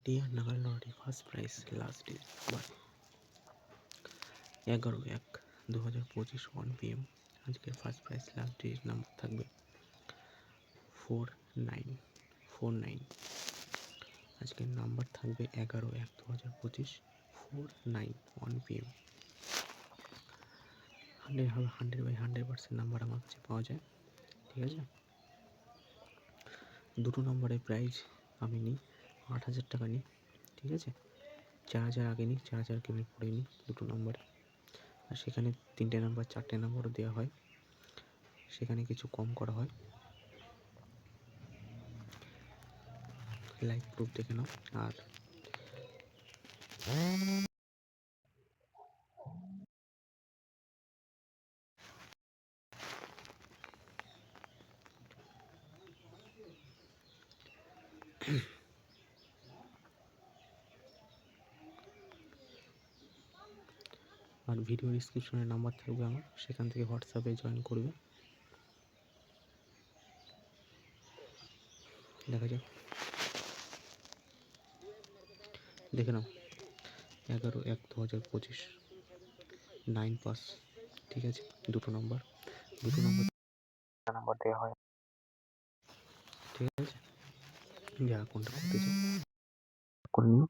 টিয়ার নাগাল lottery first prize last day 11/1/2025 1 PM। আজকের first prize last day number থাকবে 4949। আজকের নাম্বার থাকবে 11/1/2025 49 1 PM। 100/100% নাম্বার আমার কাছে পাওয়া যায়, ঠিক আছে। দুটো নম্বরের প্রাইজ আমি নিই 8,000 টাকা নিই, ঠিক আছে। 4,000 আগে নিই, 4,000 কিনে পরে নিই দুটো নম্বরে। আর সেখানে 3টে নাম্বার 4টে নাম্বারও দেওয়া হয়, সেখানে কিছু কম করা হয়। লাইভ প্রুফ দেখে নাও। আর ভিডিও ডিসক্রিপশনে নাম্বার থাকবে আমার, সেখান থেকে হোয়াটসঅ্যাপে জয়েন করবে। দেখা যাক, দেখে নাও। 11/1/2025 9 পাস, ঠিক আছে। দুটো নম্বর নাম্বার দেওয়া হয়, ঠিক আছে। যা কোনটা করতে চাও করে নিও।